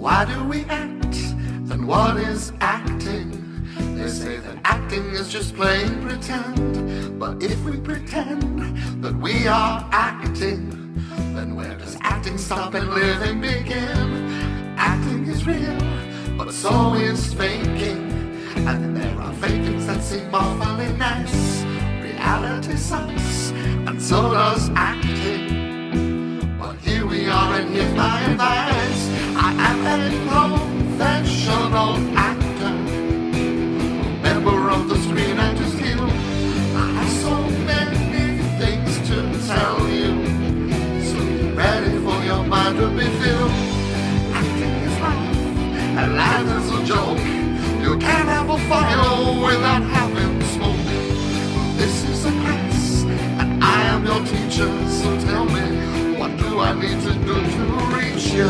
Why do we act? And what is acting? They say that acting is just plain pretend. But if we pretend that we are acting, then where does acting stop and living begin? Acting is real, but so is faking. And then there are fakings that seem awfully nice. Reality sucks, and so does acting. But here we are, and here's my advice. I am a professional actor, member of the Screen Actors Guild. I have so many things to tell you, so be ready for your mind to be filled. Acting is life, and life is a joke. You can't have a fire without having smoke. This is a class, and I am your teacher, so tell me, what do I need to do to reach you?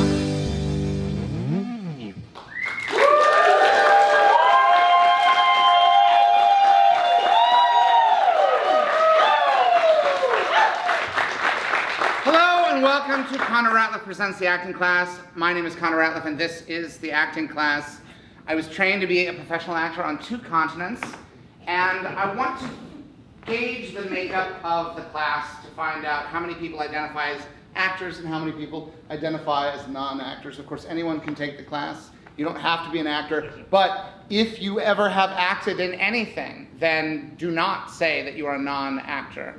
Welcome to Connor Ratliff Presents the Acting Class. My name is Connor Ratliff, and this is the acting class. I was trained to be a professional actor on 2 continents, and I want to gauge the makeup of the class to find out how many people identify as actors and how many people identify as non-actors. Of course, anyone can take the class. You don't have to be an actor, but if you ever have acted in anything, then do not say that you are a non-actor.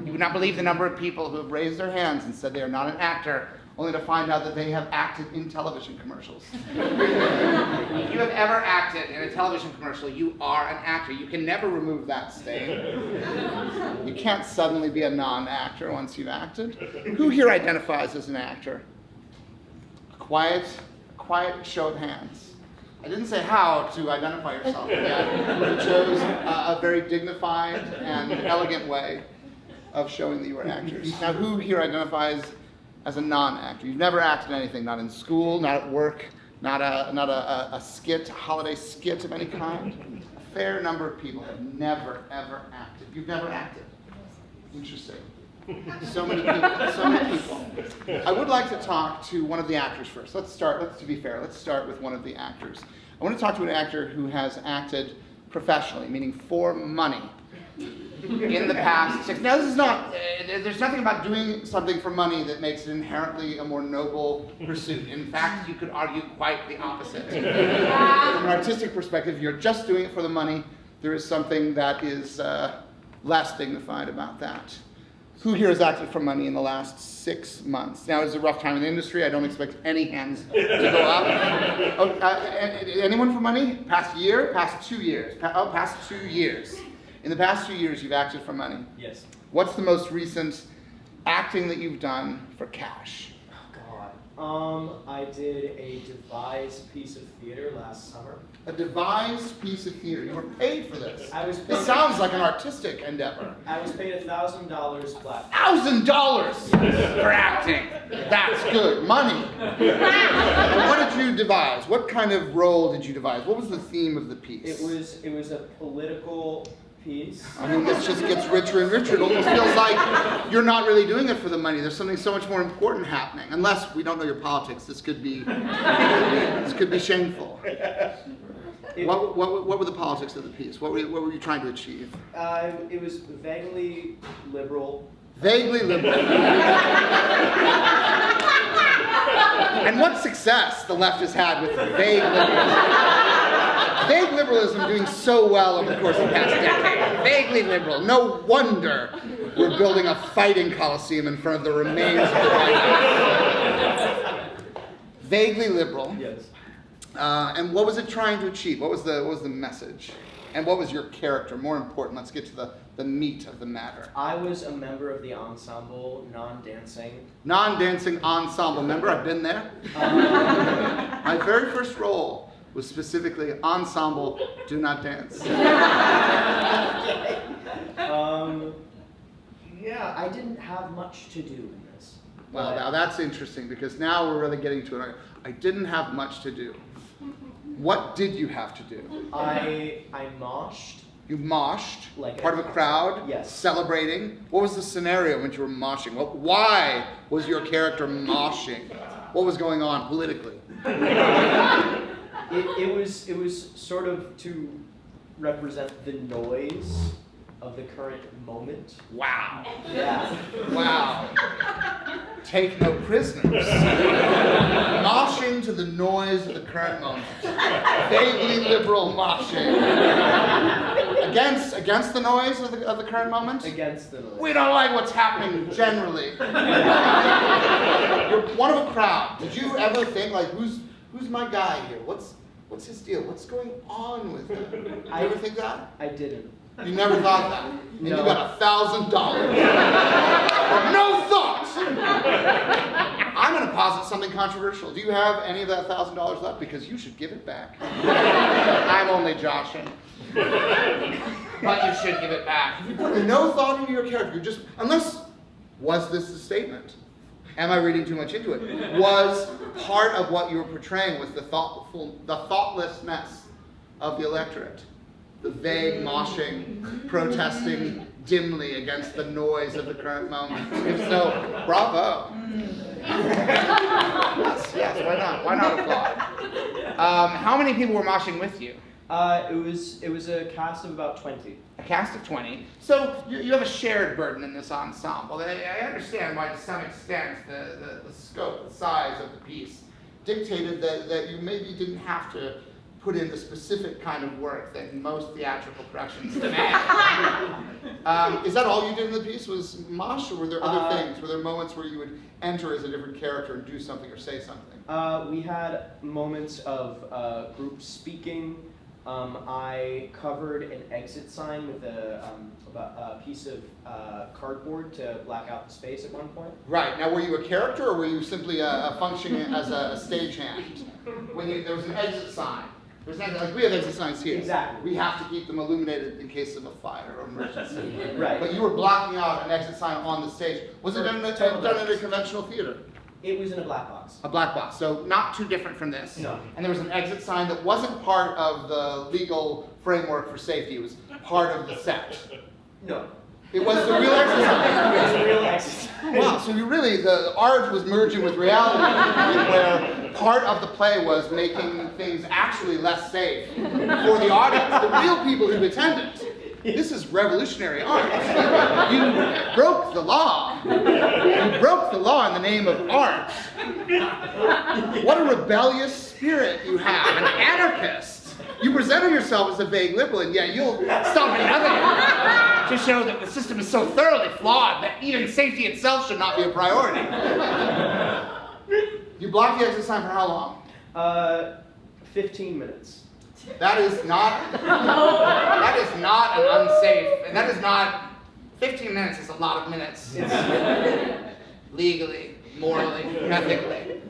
You would not believe the number of people who have raised their hands and said they are not an actor, only to find out that they have acted in television commercials. If you have ever acted in a television commercial, you are an actor. You can never remove that stain. You can't suddenly be a non-actor once you've acted. Who here identifies as an actor? A quiet show of hands. I didn't say how to identify yourself yet. You chose a very dignified and elegant way of showing that you were actors. Now, who here identifies as a non-actor? You've never acted in anything, not in school, not at work, not a skit, a holiday skit of any kind. A fair number of people have never, ever acted. You've never acted. Interesting. So many people. I would like to talk to one of the actors first. To be fair, let's start with one of the actors. I want to talk to an actor who has acted professionally, meaning for money, in the past 6. Now, this is not, there's nothing about doing something for money that makes it inherently a more noble pursuit. In fact, you could argue quite the opposite. From an artistic perspective, if you're just doing it for the money, there is something that is less dignified about that. Who here has acted for money in the last 6 months? Now, it's a rough time in the industry. I don't expect any hands to go up. Anyone for money? Past year? Past 2 years? Past 2 years. In the past 2 years, you've acted for money. Yes. What's the most recent acting that you've done for cash? I did a devised piece of theater last summer. A devised piece of theater. You were paid for this. This sounds like an artistic endeavor. I was paid $1,000 flat. $1,000 for acting. That's good. Money. And what did you devise? What kind of role did you devise? What was the theme of the piece? It was a political piece. I mean, this just gets richer and richer. It almost feels like you're not really doing it for the money. There's something so much more important happening. Unless we don't know your politics, this could be shameful. What were the politics of the piece? What were you trying to achieve? It was vaguely liberal. Vaguely liberal. And what success the left has had with vague liberalism. Vague liberalism doing so well over the course of the past decade. Vaguely liberal. No wonder we're building a fighting coliseum in front of the remains of the White House. Vaguely liberal. Yes. And what was it trying to achieve? What was the message? And what was your character? More important, let's get to the meat of the matter. I was a member of the ensemble, non-dancing. Non-dancing ensemble member, I've been there. My very first role was specifically ensemble, do not dance. Yeah, I didn't have much to do in this. Well, now that's interesting because now we're really getting to it. I didn't have much to do. What did you have to do? I moshed. You moshed, Like part of a crowd, yes. Celebrating. What was the scenario when you were moshing? Why was your character moshing? What was going on politically? It was sort of to represent the noise of the current moment. Wow. Yeah. Wow. Take no prisoners. Moshing to the noise of the current moment. Vaguely liberal moshing. Against the noise of the current moment? Against the noise. We don't like what's happening generally. You're one of a crowd. Did you ever think, like, who's my guy here? What's his deal? What's going on with him? Did you ever think that? I didn't. You never thought that. And No. you got $1,000. No thought! I'm going to posit something controversial. Do you have any of that $1,000 left? Because you should give it back. I'm only joshing. But you should give it back. If you put no thought into your character, you're just, was this a statement? Am I reading too much into it? Was part of what you were portraying was the thoughtlessness of the electorate? The vague moshing, protesting dimly against the noise of the current moment. If so, bravo. Yes, why not? Why not applaud? How many people were moshing with you? It was a cast of about 20. A cast of 20. So you have a shared burden in this ensemble. I understand why, to some extent, the scope, the size of the piece dictated that you maybe didn't have to put in the specific kind of work that most theatrical productions demand. Is that all you did in the piece, was mosh, or were there other things? Were there moments where you would enter as a different character and do something or say something? We had moments of group speaking. I covered an exit sign with a piece of cardboard to black out the space at one point. Right. Now, were you a character, or were you simply functioning as a stagehand? There was an exit sign. Like we have exit signs here. Exactly. We have to keep them illuminated in case of a fire or emergency. Right. But you were blocking out an exit sign on the stage. Was it done in a conventional theater? It was in a black box. A black box, so not too different from this. No. And there was an exit sign that wasn't part of the legal framework for safety. It was part of the set. No. It was the real exit sign. It was a real exit sign. Wow, so the art was merging with reality, where part of the play was making things actually less safe for the audience, the real people who attended. This is revolutionary art. You broke the law. You broke the law in the name of art. What a rebellious spirit you have, an anarchist. You presented yourself as a vague liberal, and yet you'll stop at nothing to show that the system is so thoroughly flawed that even safety itself should not be a priority. You blocked the exit sign for how long? 15 minutes. That is not an unsafe, and that is not, 15 minutes is a lot of minutes. Legally, morally, ethically.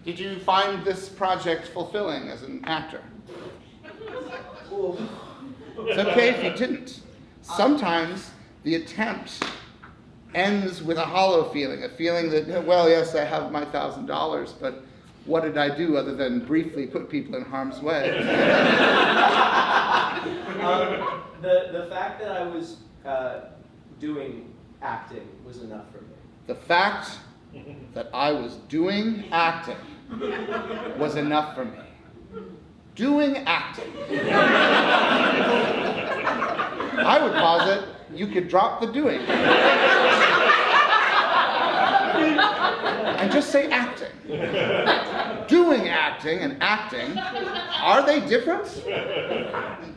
Did you find this project fulfilling as an actor? It's okay if you didn't. Sometimes the attempt ends with a hollow feeling, a feeling that, well, yes, I have my $1,000, but what did I do other than briefly put people in harm's way? The fact that I was doing acting was enough for me. The fact that I was doing acting was enough for me. Doing acting. I would posit you could drop the doing. And just say acting. Doing acting and acting, are they different?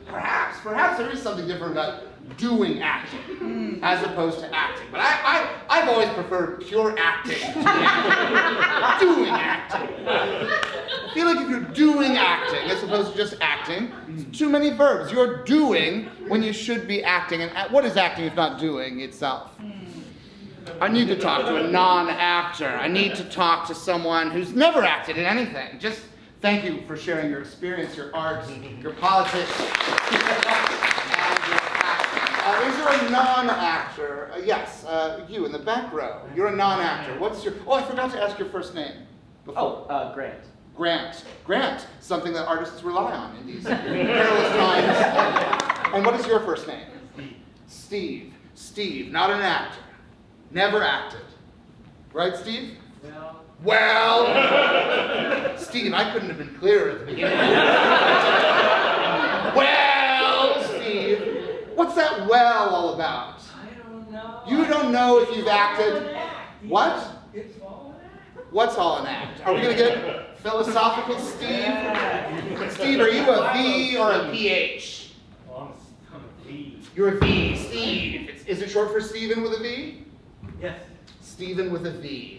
Perhaps there is something different about doing acting as opposed to acting. But I've always preferred pure acting to acting. Doing acting. I feel like if you're doing acting as opposed to just acting, it's too many verbs. You're doing when you should be acting. And what is acting if not doing itself? I need to talk to a non-actor. I need to talk to someone who's never acted in anything. Just thank you for sharing your experience, your art, your politics. Is there a non-actor? Yes, you in the back row. You're a non-actor. What's your... Oh, I forgot to ask your first name before. Grant. Grant, something that artists rely on in these perilous times. And what is your first name? Steve, not an actor. Never acted. Right, Steve? Well, Steve, I couldn't have been clearer at the beginning. Well, Steve, what's that well all about? I don't know. You don't know if you've acted. What? It's all an act. What's all an act? Are we going to get philosophical, Steve? Yeah. Steve, are you a V or a PH? Well, I'm a V. You're a V, Steve. Is it short for Steven with a V? Yes. Steven with a V.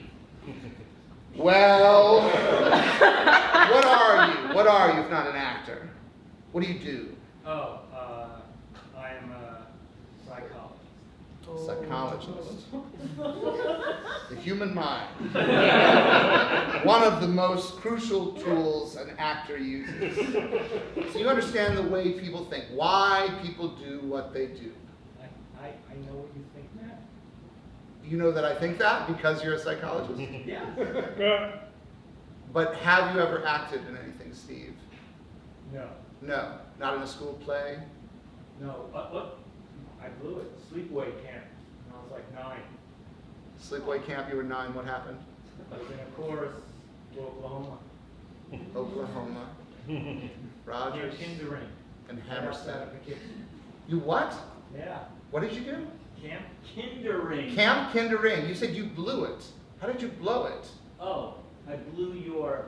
Well, what are you? What are you if not an actor? What do you do? Oh, I'm a psychologist. Psychologist. The human mind. One of the most crucial tools an actor uses. So you understand the way people think, why people do what they do. I know what you think now. You know that I think that because you're a psychologist? Yeah. But have you ever acted in anything, Steve? No. No. Not in a school play? No. What? I blew it. Sleepaway camp. When I was like 9. Sleepaway camp, you were 9, what happened? I was in a chorus in Oklahoma. Oklahoma. Rogers. Kindering. And Right outside Hammerstead. of the kitchen. You what? Yeah. What did you do? Camp Kindering. Camp Kindering. You said you blew it. How did you blow it? Oh, I blew your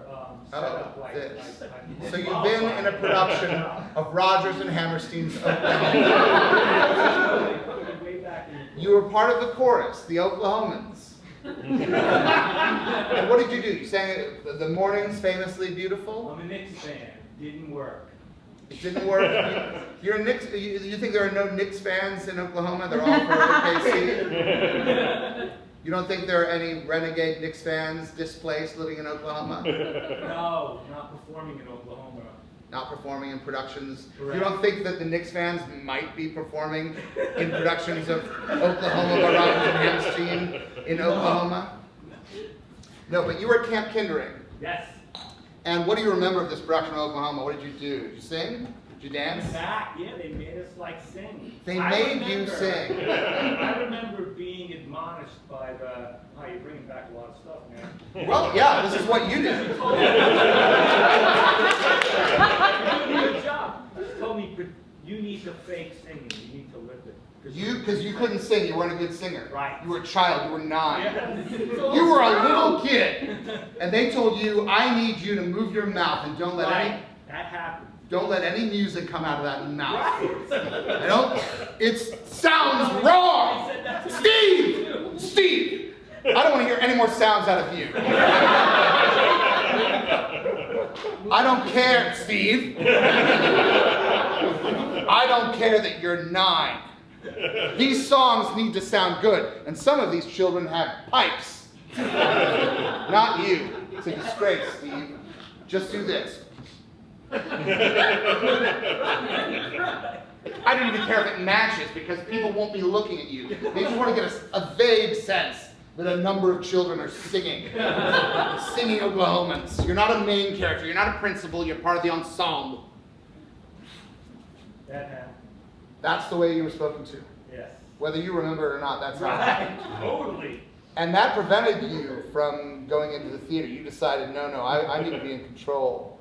setup like this. I So you've been in a production of Rogers and Hammerstein's Oklahoma. Way back in You were part of the chorus, the Oklahomans. And what did you do? You sang The Morning's Famously Beautiful? I'm a Knicks fan. Didn't work. It didn't work. You're a Knicks. You think there are no Knicks fans in Oklahoma? They're all for OKC. You don't think there are any renegade Knicks fans displaced living in Oklahoma? No, not performing in Oklahoma. Not performing in productions. Correct. You don't think that the Knicks fans might be performing in productions of Oklahoma by Rogers and Hammerstein in Oklahoma? No, but you were at Camp Kindering. Yes. And what do you remember of this production of Oklahoma? What did you do? Did you sing? Did you dance? Back, yeah, they made us like sing. They I made you remember- sing. I remember being admonished by the. Oh, you're bringing back a lot of stuff, man. Well, yeah, this is what you did. You're doing a good job. She told me you need to fake singing. You need to lift it. Because you couldn't sing, you weren't a good singer. Right. You were a child, you were 9. Yeah. You were a little kid. And they told you, I need you to move your mouth and don't let That happened. any music come out of that mouth. Right. It sounds wrong. Steve, I don't want to hear any more sounds out of you. I don't care, Steve. I don't care that you're 9. These songs need to sound good, and some of these children have pipes. Not you. It's a disgrace, Steve. Just do this. I don't even care if it matches, because people won't be looking at you. They just want to get a vague sense that a number of children are singing. Singing Oklahomans. You're not a main character. You're not a principal. You're part of the ensemble. That happened. That's the way you were spoken to. Yes. Whether you remember it or not, that's how it Right. happened. Totally. And that prevented you from going into the theater. You decided, no, I need to be in control.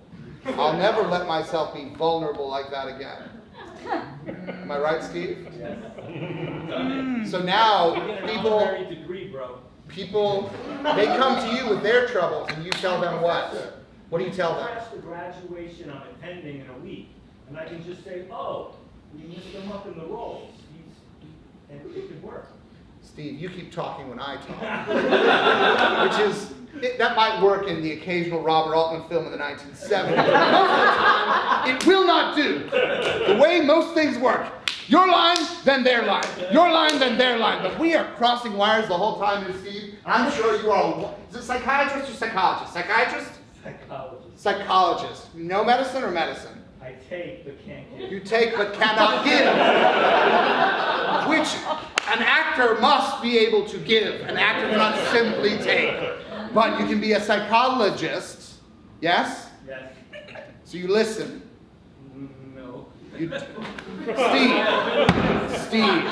I'll never let myself be vulnerable like that again. Am I right, Steve? Yes. So now, You get an honorary people, degree, bro. they come to you with their troubles, and you tell them what? What do you tell them? Crash the graduation I'm attending in a week, and I can just say, oh, we missed him up in the rolls. And it could work. Steve, you keep talking when I talk. That might work in the occasional Robert Altman film in the 1970s. Most of the time, it will not do. The way most things work. Your line, then their line. Your line, then their line. But we are crossing wires the whole time, Steve. And I'm sure you are. Is it psychiatrist or psychologist? Psychiatrist? Psychologist. Psychologist. No medicine or medicine? I take but can't give. You take but cannot give. Which an actor must be able to give. An actor cannot simply take. But you can be a psychologist. Yes? Yes. So you listen. No. Steve.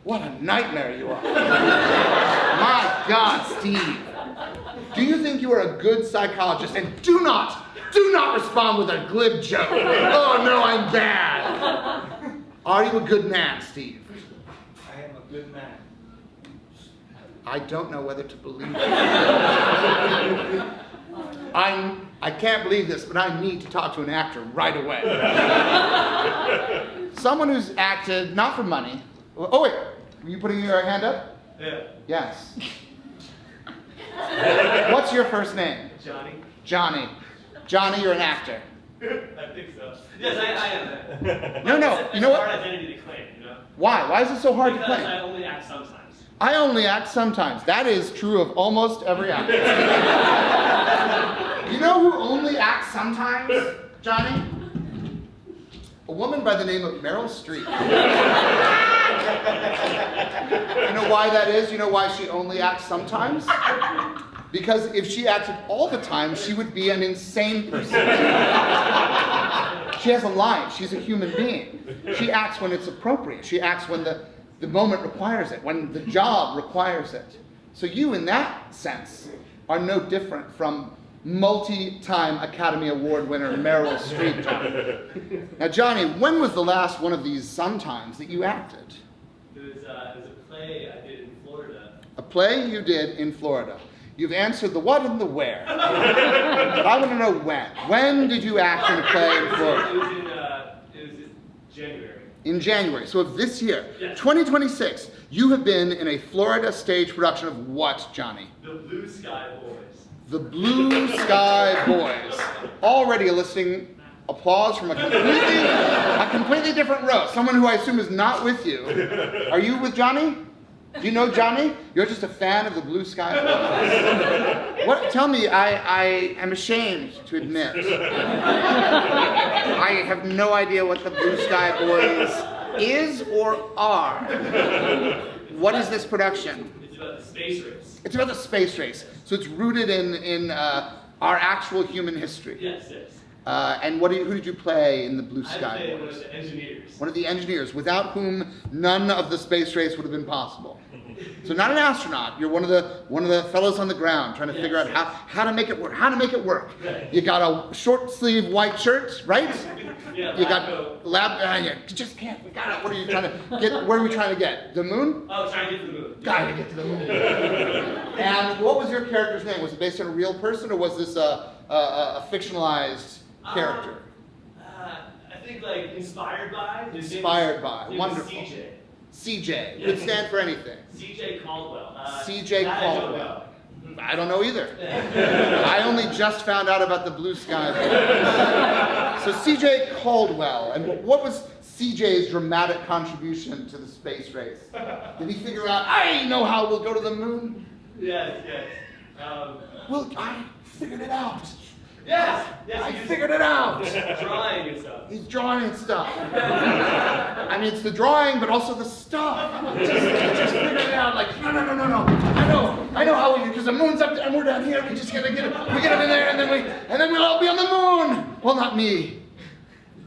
What a nightmare you are. My God, Steve. Do you think you are a good psychologist? And do not respond with a glib joke. Oh no, I'm bad. Are you a good man, Steve? I am a good man. I don't know whether to believe it. I can't believe this, but I need to talk to an actor right away. Someone who's acted, not for money. Oh wait, were you putting your hand up? Yeah. Yes. What's your first name? Johnny? Johnny. Johnny, you're an actor. I think so. Yes, I am. No, you know It's a hard what? identity to claim, you know? Why? Why is it so hard to Because claim? I only act sometimes. I only act sometimes. That is true of almost every actor. You know who only acts sometimes, Johnny? A woman by the name of Meryl Streep. You know why that is? You know why she only acts sometimes? Because if she acted all the time, she would be an insane person. She has a life. She's a human being. She acts when it's appropriate. She acts when the moment requires it, when the job requires it. So you, in that sense, are no different from multi-time Academy Award winner Meryl Streep, Johnny. Now, Johnny, when was the last one of these sometimes that you acted? It was a play I did in Florida. A play you did in Florida. You've answered the what and the where. But I want to know when. When did you act in a play in Florida? It was in January. In January. So of this year, Yes. 2026, you have been in a Florida stage production of what, Johnny? The Blue Sky Boys. The Blue Sky Boys. Already eliciting applause from a completely different row. Someone who I assume is not with you. Are you with Johnny? Do you know Johnny? You're just a fan of the Blue Sky Boys. What? Tell me, I am ashamed to admit. I have no idea what the Blue Sky Boys is or are. What is this production? It's about the space race. It's about the space race. So it's rooted in our actual human history. Yes. And who did you play in the Blue I Sky played one of Boys? the engineers. One of the engineers, without whom none of the space race would have been possible. So not an astronaut. You're one of the fellows on the ground trying to figure out how to make it work. How to make it work. Right. You got a short sleeve white shirt, right? Yeah, You lab coat. got lab. You just can't. We got it. What are you trying to get? Where are we trying to get? The moon? Oh, trying to get to the moon. Gotta get to the moon. And what was your character's name? Was it based on a real person, or was this a fictionalized character? I think like inspired by. His name Inspired was- by. his name was Wonderful. CJ. CJ. Yeah. Could stand for anything. CJ Caldwell. CJ that I don't Caldwell. know. I don't know either. Yeah. I only just found out about the Blue Sky Boys. So CJ Caldwell, and what was CJ's dramatic contribution to the space race? Did he figure out, I know how we'll go to the moon? Yes. Well, I figured it out. Yes. I figured it out. Drawing and stuff. He's drawing and stuff. I mean, it's the drawing, but also the stuff. Just figured it out. Like, no. I know how we, because the moon's up there and we're down here. We just gotta get it. We get up in there, and then we'll all be on the moon. Well, not me.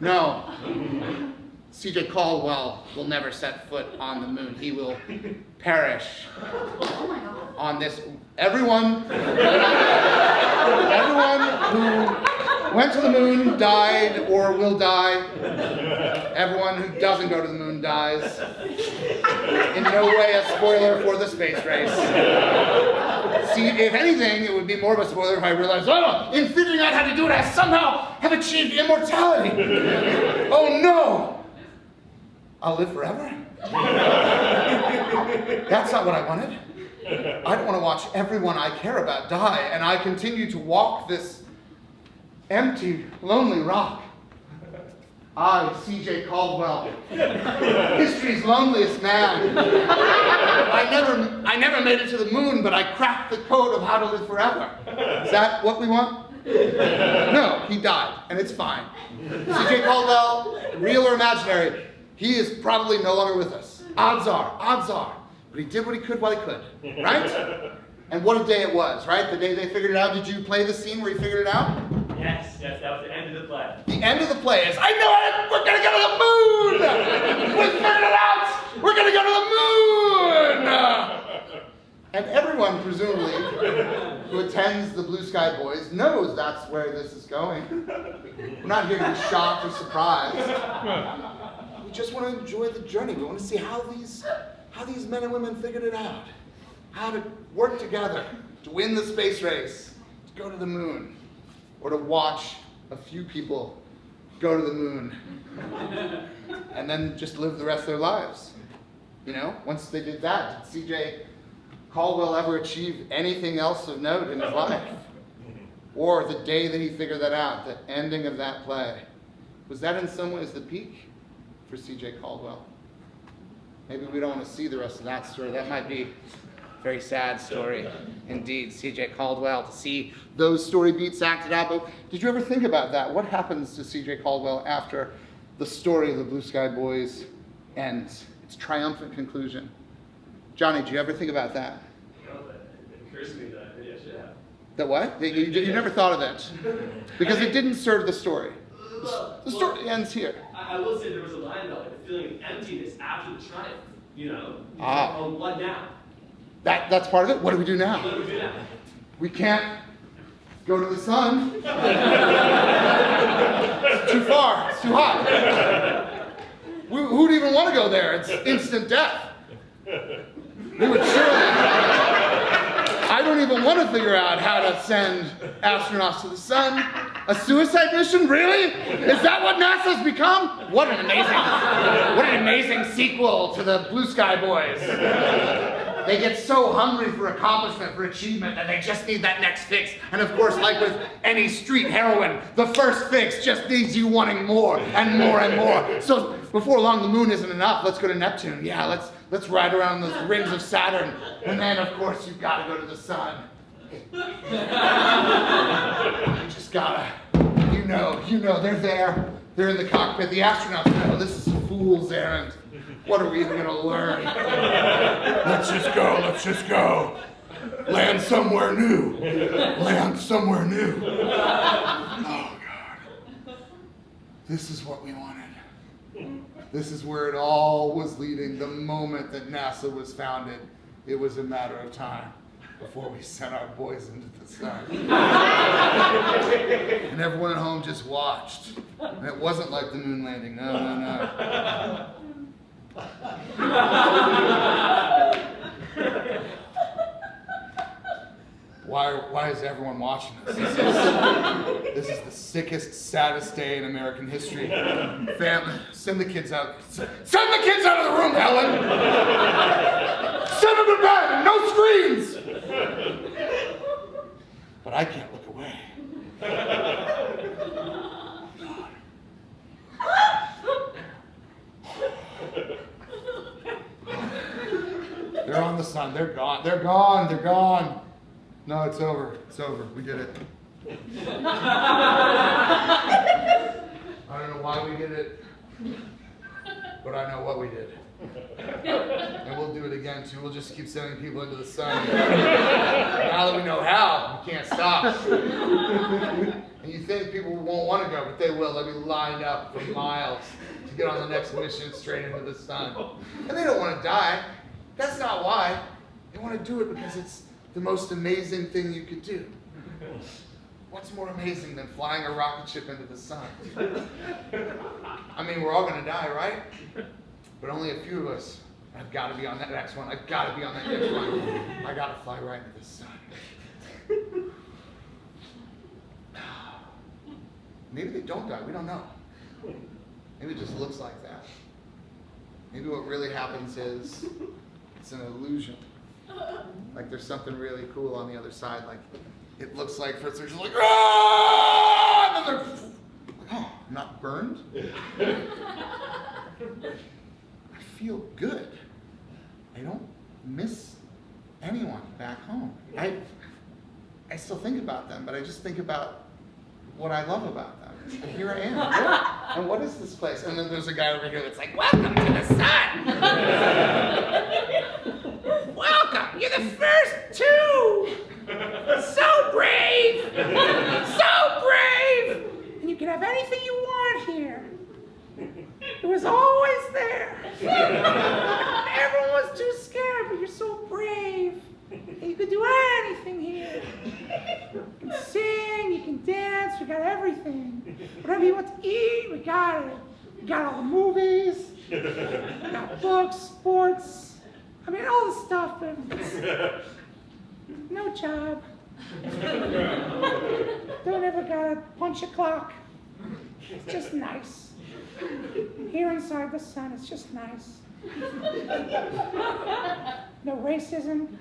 No. CJ Caldwell will never set foot on the moon. He will perish on this. Everyone who went to the moon died or will die. Everyone who doesn't go to the moon dies. In no way a spoiler for the space race. See, if anything, it would be more of a spoiler if I realized, in figuring out how to do it, I somehow have achieved immortality. Oh no! I'll live forever? That's not what I wanted. I don't want to watch everyone I care about die, and I continue to walk this empty, lonely rock. I, CJ Caldwell, history's loneliest man. I never made it to the moon, but I cracked the code of how to live forever. Is that what we want? No, he died, and it's fine. CJ Caldwell, real or imaginary, he is probably no longer with us. Odds are. But he did what he could while he could, right? And what a day it was, right? The day they figured it out. Did you play the scene where he figured it out? Yes, that was the end of the play. The end of the play is, I know it! We're gonna go to the moon! We figured it out! We're gonna go to the moon! And everyone, presumably, who attends the Blue Sky Boys knows that's where this is going. We're not here to be shocked or surprised. We just want to enjoy the journey. We want to see how these men and women figured it out. How to work together to win the space race, to go to the moon, or to watch a few people go to the moon and then just live the rest of their lives. You know, once they did that, did CJ Caldwell ever achieve anything else of note in his life? Or the day that he figured that out, the ending of that play, was that in some ways the peak for CJ Caldwell? Maybe we don't want to see the rest of that story. That might be a very sad story indeed, CJ Caldwell, to see those story beats acted out. But did you ever think about that? What happens to CJ Caldwell after the story of the Blue Sky Boys ends, its triumphant conclusion? Johnny, did you ever think about that? No, but it occurs to me that maybe I should have. That what? You never thought of it? Because it didn't serve the story. The story ends here. I will say there was a line though, like the feeling of emptiness after the triumph. You know? Ah. What now? That's part of it. What do we do now? What do we do now? We can't go to the sun. It's too far. It's too hot. Who'd even want to go there? It's instant death. We would surely. I don't even want to figure out how to send astronauts to the sun. A suicide mission? Really? Is that what NASA's become? What an amazing sequel to the Blue Sky Boys. They get so hungry for accomplishment, for achievement, that they just need that next fix. And of course, like with any street heroine, the first fix just leaves you wanting more and more and more. So before long, the moon isn't enough. Let's go to Neptune. Yeah, let's ride around those rings of Saturn. And then, of course, you've got to go to the sun. You just gotta, you know, they're there. They're in the cockpit. The astronauts know this is a fool's errand. What are we even going to learn? Let's just go. Land somewhere new. Oh, God. This is what we wanted. This is where it all was leading. The moment that NASA was founded, it was a matter of time before we sent our boys into the sun. And everyone at home just watched. And it wasn't like the moon landing. No. Why is everyone watching this? This is the sickest, saddest day in American history. Family, send the kids out. Send the kids out of the room, Helen! Send them to bed! No screens! But I can't look away. They're on the sun. They're gone. No, it's over. We did it. I don't know why we did it, but I know what we did. And we'll do it again too. We'll just keep sending people into the sun. Now that we know how, we can't stop. And you think people won't want to go, but they will. They'll be lined up for miles to get on the next mission straight into the sun. And they don't want to die. That's not why. They want to do it because it's the most amazing thing you could do. What's more amazing than flying a rocket ship into the sun? I mean, we're all going to die, right? But only a few of us. I've got to be on that next one. I got to fly right into the sun. Maybe they don't die. We don't know. Maybe it just looks like that. Maybe what really happens is it's an illusion. Like there's something really cool on the other side. Like it looks like first they're just like, ah! And then they're like, oh, I'm not burned. I feel good. I don't miss anyone back home. I still think about them, but I just think about what I love about them. And here I am. And what is this place? And then there's a guy over here that's like, welcome to the sun. Welcome. You're the first two. So brave. So brave. And you can have anything you want here. It was always there. Everyone was too scared, but you're so brave. And you can do anything here. You can sing, you can dance, we got everything. Whatever you want to eat, we got it. We got all the movies, we got books, sports. I mean, all the stuff, but no job. Don't ever gotta punch a clock. It's just nice. Here inside the sun, it's just nice. No racism.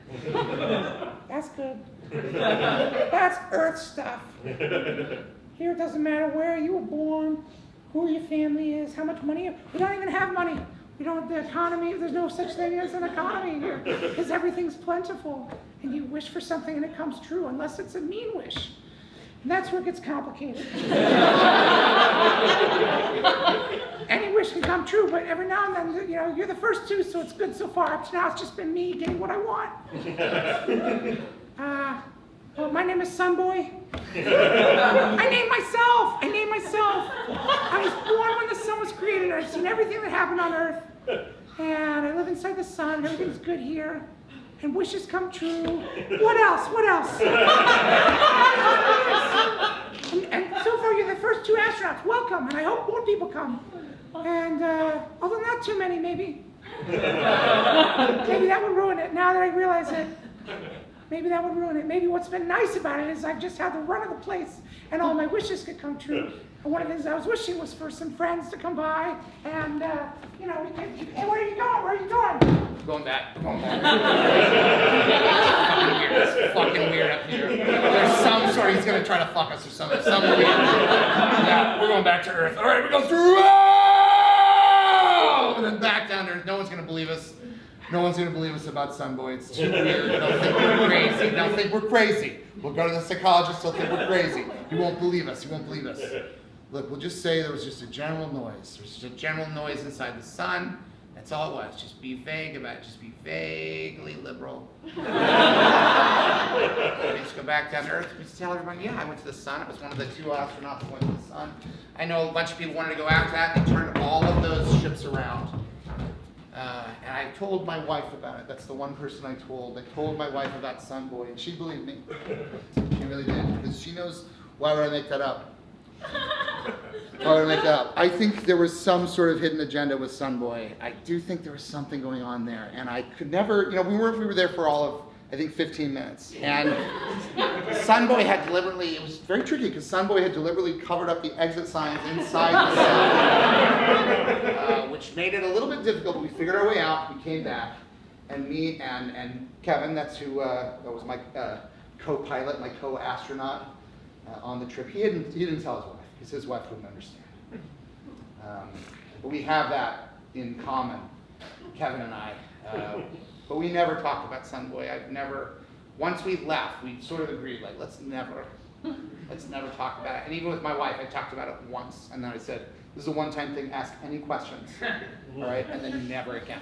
That's good. That's Earth stuff. Here it doesn't matter where you were born, who your family is, how much money you have. We don't even have money. We don't have the economy. There's no such thing as an economy here because everything's plentiful. And you wish for something and it comes true, unless it's a mean wish. And that's where it gets complicated. Any wish can come true, but every now and then, you know, you're the first two, so it's good so far. Up to now, it's just been me getting what I want. Well, my name is Sunboy. I named myself. I was born when the sun was created. I've seen everything that happened on Earth. And I live inside the sun. Everything's good here. And wishes come true. What else? And so far, you're the first two astronauts. Welcome, and I hope more people come. And although not too many, maybe. Maybe that would ruin it. Now that I realize it, maybe that would ruin it. Maybe what's been nice about it is I've just had the run of the place, and all my wishes could come true. And one of the things I was wishing was for some friends to come by, and you know, hey, where are you going? Where are you going? Going back. It's fucking weird up here. There's some sort of, he's gonna try to fuck us or something. Some weird. Yeah, we're going back to Earth. All right, we go through. Oh! And then back down to Earth. No one's gonna believe us. No one's gonna believe us about Sunboy. It's too weird. They'll think we're crazy. They'll think we're crazy. We'll go to the psychologist. They'll think we're crazy. He won't believe us. Look, we'll just say there was just a general noise. There's just a general noise inside the sun. That's all it was. Just be vague about it. Just be vaguely liberal. Just go back down to Earth. Just tell everybody, yeah, I went to the sun. It was one of the two astronauts who went to the sun. I know a bunch of people wanted to go after that. They turned all of those ships around. And I told my wife about it. That's the one person I told. I told my wife about Sunboy, and she believed me. She really did, because she knows, why would I make that up? I think there was some sort of hidden agenda with Sunboy. I do think there was something going on there, and I could never, you know, we were there for all of, I think, 15 minutes. And Sunboy had deliberately, it was very tricky, because Sunboy had deliberately covered up the exit signs inside the sun, which made it a little bit difficult, but we figured our way out. We came back, and me and Kevin, that's who, that was my co-pilot, my co-astronaut on the trip. He didn't tell his wife, because his wife wouldn't understand. But we have that in common, Kevin and I. But we never talked about Sunboy. Once we left, we sort of agreed, like, let's never talk about it. And even with my wife, I talked about it once, and then I said, this is a one-time thing, ask any questions, all right? And then never again.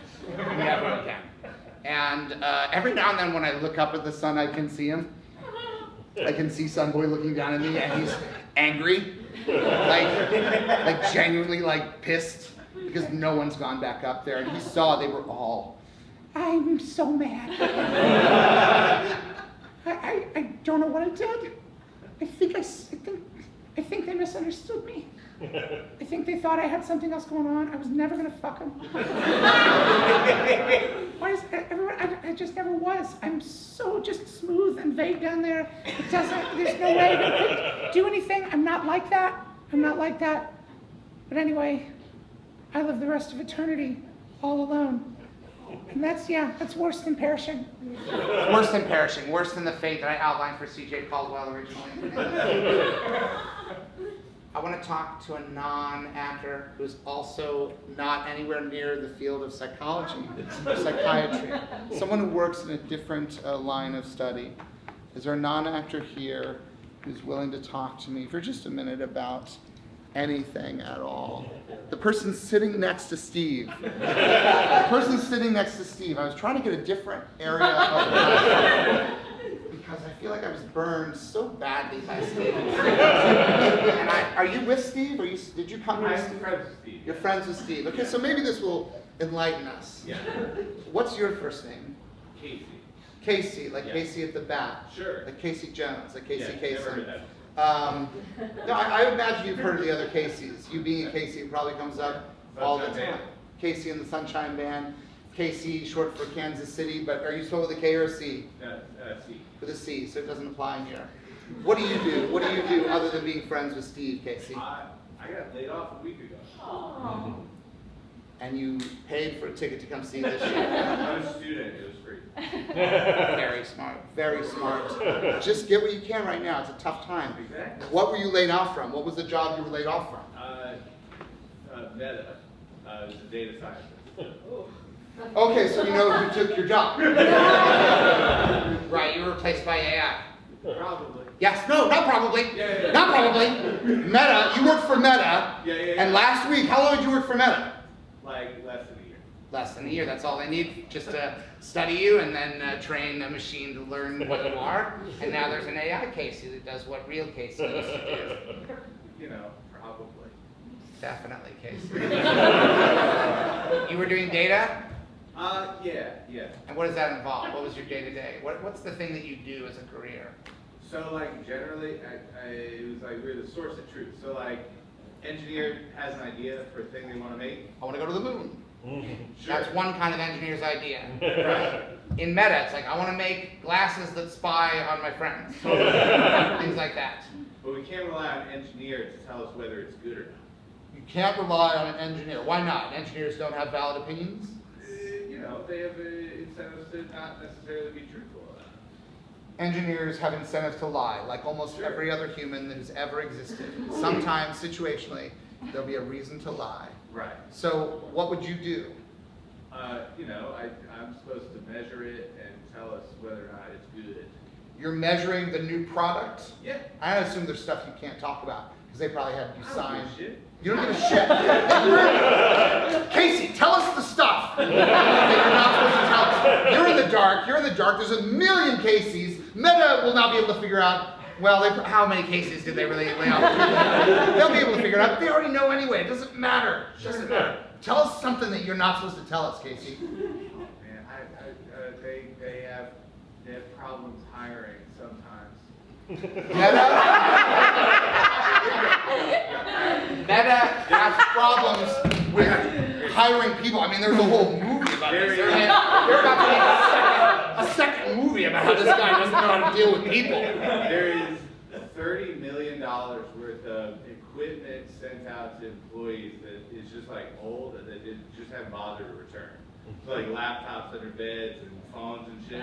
And every now and then when I look up at the sun, I can see him. I can see Sunboy looking down at me, and he's angry, like genuinely like pissed, because no one's gone back up there. And he saw they were all, I'm so mad. I don't know what I did. I think they misunderstood me. I think they thought I had something else going on. I was never gonna fuck them. Why is everyone? I just never was. I'm so just smooth and vague down there. There's no way I could do anything. I'm not like that. But anyway, I live the rest of eternity all alone. And that's worse than perishing. Worse than perishing. Worse than the fate that I outlined for C.J. Caldwell originally. I want to talk to a non-actor who's also not anywhere near the field of psychology or psychiatry. Someone who works in a different line of study. Is there a non-actor here who's willing to talk to me for just a minute about anything at all? The person sitting next to Steve. I was trying to get a different area of because I feel like I was burned so badly by Steve. And are you with Steve? Did you come here with Steve? I'm friends with Steve. You're friends with Steve. Okay, so maybe this will enlighten us. Yeah. What's your first name? Casey. Casey, like Yeah. Casey at the bat. Sure. Like Casey Jones, like Casey Yeah, Kasem. never heard that. No, I imagine you've heard of the other Caseys. You being a Casey, it probably comes up all the Sunshine time. Band. Casey and the Sunshine Band. Casey, short for Kansas City, but are you spelled with a K or a C? C. With a C, so it doesn't apply here. What do you do? What do you do other than being friends with Steve, Casey? I got laid off a week ago. And you paid for a ticket to come see this show. I'm a student, it was free. Very smart, very smart. Just get what you can right now. It's a tough time. Exactly. What were you laid off from? What was the job you were laid off from? Meta, is a data scientist. Okay, so you know who took your job. Right, you were replaced by AI. Probably. Yes, no, not probably. Yeah. Not probably. Meta, you worked for Meta. Yeah. And last week, how long did you work for Meta? Like less than a year. Less than a year, that's all they need, just to study you and then train a machine to learn what you are. And now there's an AI Casey that does what real Casey used to do. You know, probably. Definitely Casey. You were doing data? Yeah. And what does that involve? What was your day-to-day? What's the thing that you do as a career? So like generally, it was like we're the source of truth. So like, engineer has an idea for a thing they want to make. I want to go to the moon. Sure. That's one kind of engineer's idea. Right. In Meta, it's like, I want to make glasses that spy on my friends. Things like that. But we can't rely on an engineer to tell us whether it's good or not. You can't rely on an engineer. Why not? Engineers don't have valid opinions? You know, they have incentives to not necessarily be truthful about it. Engineers have incentives to lie, like almost Sure. every other human that has ever existed. Sometimes, situationally, there'll be a reason to lie. Right. So, what would you do? You know, I'm supposed to measure it and tell us whether or not it's good. You're measuring the new product? Yeah. I assume there's stuff you can't talk about, because they probably had you I don't sign. give a shit. You don't give a shit. Casey, tell us the stuff that you're not supposed to tell us. You're in the dark. There's a million Caseys. Meta will not be able to figure out, well, how many cases did they really lay off? They'll be able to figure it out, but they already know anyway. It doesn't matter. It doesn't matter. Tell us something that you're not supposed to tell us, Casey. Man, they have problems hiring sometimes. Meta has problems with hiring people. I mean, there's a whole movie about this. They're about to make a second movie about how this guy doesn't know how to deal with people. There is $30 million worth of equipment sent out to employees that is just like old and they just haven't bothered to return. So like laptops under beds and phones and shit,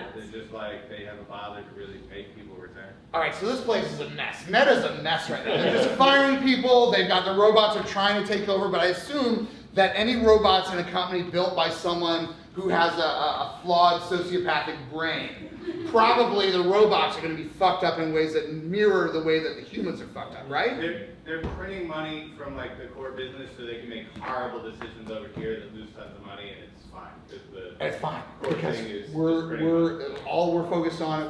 they haven't bothered to really make people return. All right, so this place is a mess. Meta's a mess right now. They're just firing people. They've got the robots are trying to take over, but I assume that any robots in a company built by someone who has a flawed sociopathic brain, probably the robots are going to be fucked up in ways that mirror the way that the humans are fucked up, right? They're printing money from like the core business so they can make horrible decisions over here that lose tons of money, and it's fine. It's fine core because thing is we're focused on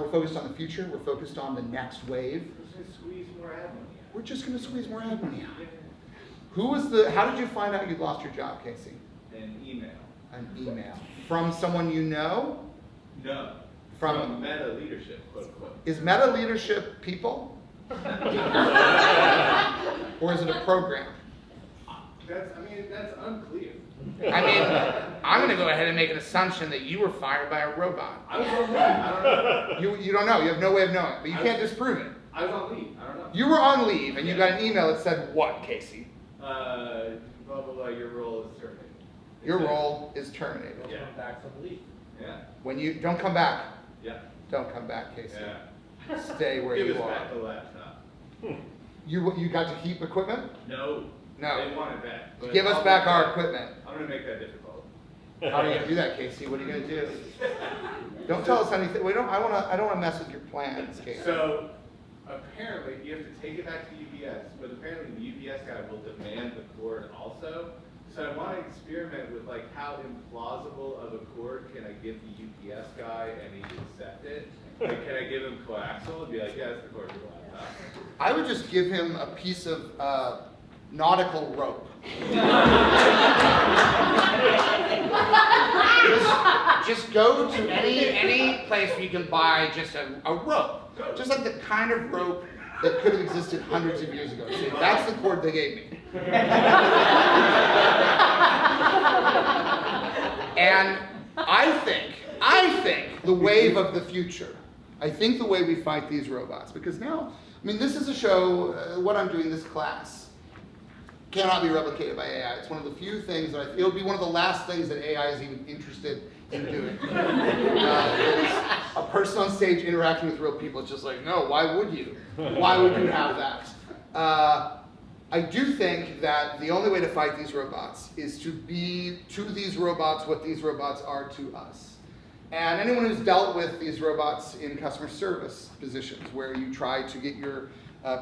the future. We're focused on the next wave. We're just gonna squeeze more ad money out. We're just going to squeeze more ad money out. Yeah. How did you find out you lost your job, Casey? An email. An email from someone you know? No. From Meta leadership, quote unquote. Is Meta leadership people? Or is it a program? That's unclear. I mean, I'm going to go ahead and make an assumption that you were fired by a robot. I was on leave. I don't know. You don't know. You have no way of knowing, but you can't disprove it. I was on leave. I don't know. You were on leave, and you got an email that said what, Casey? Blah, blah, blah, your role is terminated. Your role is terminated. Yeah. Back from leave. Yeah. When you don't come back. Yeah. Don't come back, Casey. Yeah. Stay where Give you us are. back the laptop. You got to keep equipment? No. No. They want it back. But Give us I'll back make our that- equipment. I'm gonna make that difficult. How are you gonna do that, Casey? What are you gonna do? Don't tell us anything. I don't want to mess with your plans, Casey. So apparently you have to take it back to UPS, but apparently the UPS guy will demand the cord also. So I want to experiment with like how implausible of a cord can I give the UPS guy and he accept it, Like, can I give him coaxial and be like, yeah, that's the cord of your laptop? I would just give him a piece of nautical rope. just go to any place where you can buy just a rope. Just like the kind of rope that could have existed hundreds of years ago. See, that's the cord they gave me. And I think the wave of the future, I think the way we fight these robots, because now, I mean, this is a show, what I'm doing, this class, cannot be replicated by AI. It's one of the few things that it'll be one of the last things that AI is even interested in doing. Is a person on stage interacting with real people. It's just like, no, why would you? Why would you have that? I do think that the only way to fight these robots is to be to these robots what these robots are to us. And anyone who's dealt with these robots in customer service positions, where you try to get your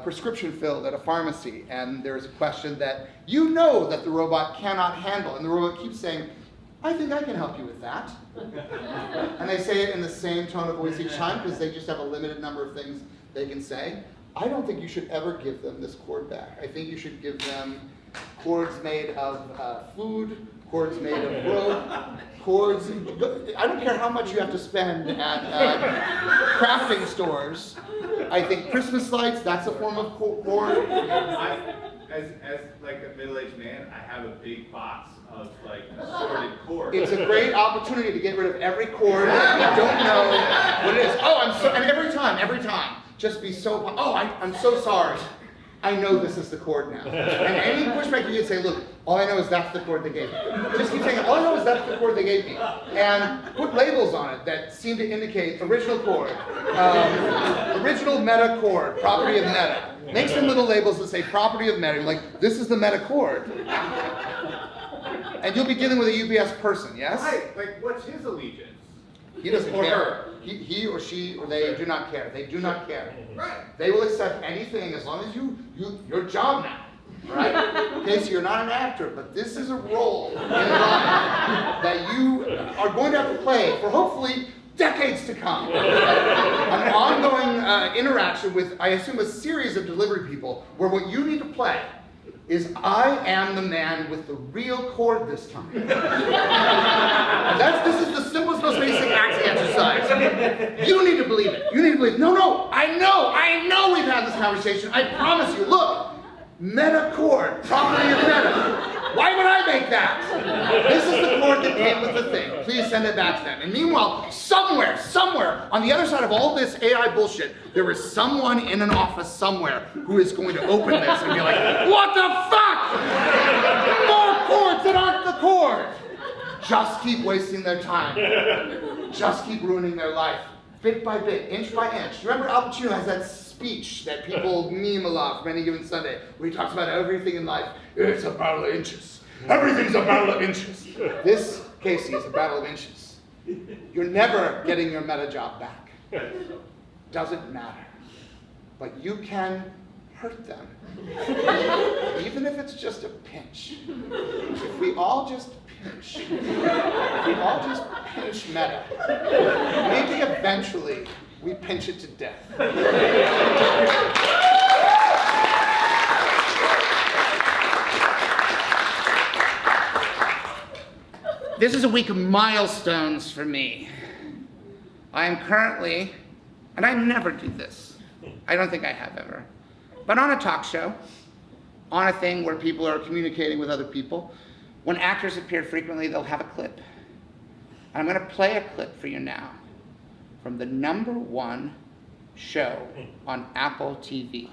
prescription filled at a pharmacy, and there's a question that you know that the robot cannot handle, and the robot keeps saying, I think I can help you with that. And they say it in the same tone of voice each time, because they just have a limited number of things they can say. I don't think you should ever give them this cord back. I think you should give them cords made of food, cords made of rope, cords. I don't care how much you have to spend at crafting stores. I think Christmas lights, that's a form of cord. As like a middle-aged man, I have a big box of like assorted cords. It's a great opportunity to get rid of every cord that you don't know what it is. Oh, I'm so, and every time, just be so, oh, I'm so sorry. I know this is the cord now. And any pushback you can say, look, all I know is that's the cord they gave me. Just keep saying, all I know is that's the cord they gave me. And put labels on it that seem to indicate original cord, original Meta cord, property of Meta. Make some little labels that say property of Meta. You're like, this is the Meta cord. And you'll be dealing with a UPS person, yes? Right, like what's his allegiance? He doesn't Or care. her. He or she, or they do not care. They do not care. Right. They will accept anything as long as your job now, right? Okay, so you're not an actor, but this is a role in life that you are going to have to play for hopefully decades to come. An ongoing interaction with, I assume, a series of delivery people where what you need to play is I am the man with the real cord this time. This is the simplest, most basic acting exercise. You need to believe it. You need to believe, no, I know we've had this conversation. I promise you, look, Meta cord, property of Meta. Why would I make that? This is the cord that came with the thing. Please send it back to them. And meanwhile, somewhere, on the other side of all this AI bullshit, there is someone in an office somewhere who is going to open this and be like, what the fuck? More cords that aren't the cord. Just keep wasting their time. Just keep ruining their life. Bit by bit, inch by inch. Remember Al Pacino has that speech that people meme a lot from Any Given Sunday, where he talks about everything in life. It's a battle of inches. Everything's a battle of inches. This, Casey, is a battle of inches. You're never getting your Meta job back. Doesn't matter. But you can hurt them. Even if it's just a pinch. If we all just pinch. If we all just pinch Meta. Maybe eventually we pinch it to death. This is a week of milestones for me. I am currently, and I never do this. I don't think I have ever. But on a talk show, on a thing where people are communicating with other people, when actors appear frequently, they'll have a clip. And I'm going to play a clip for you now from the #1 show on Apple TV,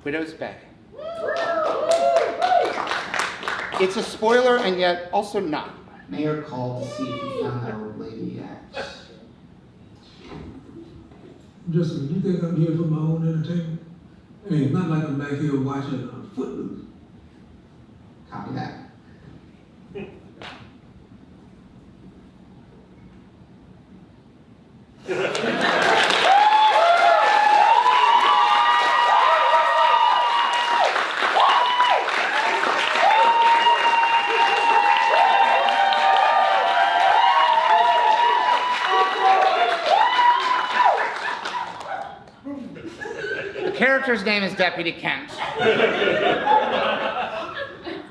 Widow's Bay. It's a spoiler and yet also not. Mayor called to see if he found that old lady yet. Justin, you think I'm here for my own entertainment? I mean, it's not like I'm back here watching Footloose. Copy that. character's name is Deputy Kent.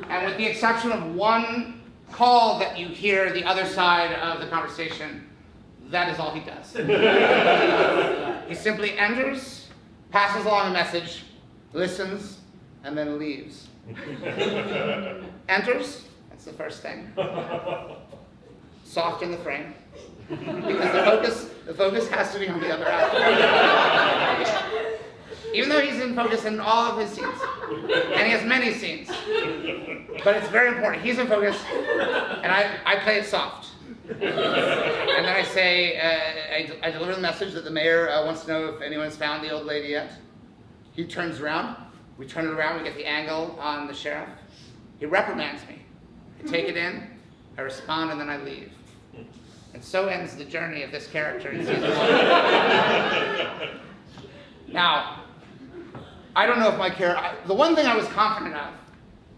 And with the exception of one call that you hear the other side of the conversation, that is all he does. He simply enters, passes along a message, listens, and then leaves. Enters, that's the first thing. Soft in the frame. Because the focus has to be on the other actor. Even though he's in focus in all of his scenes. And he has many scenes. But it's very important. He's in focus, and I play it soft. And then I say, I deliver the message that the mayor wants to know if anyone's found the old lady yet. He turns around, we turn it around, we get the angle on the sheriff. He reprimands me. I take it in, I respond, and then I leave. And so ends the journey of this character in season 1. Now, I don't know if my character, the one thing I was confident of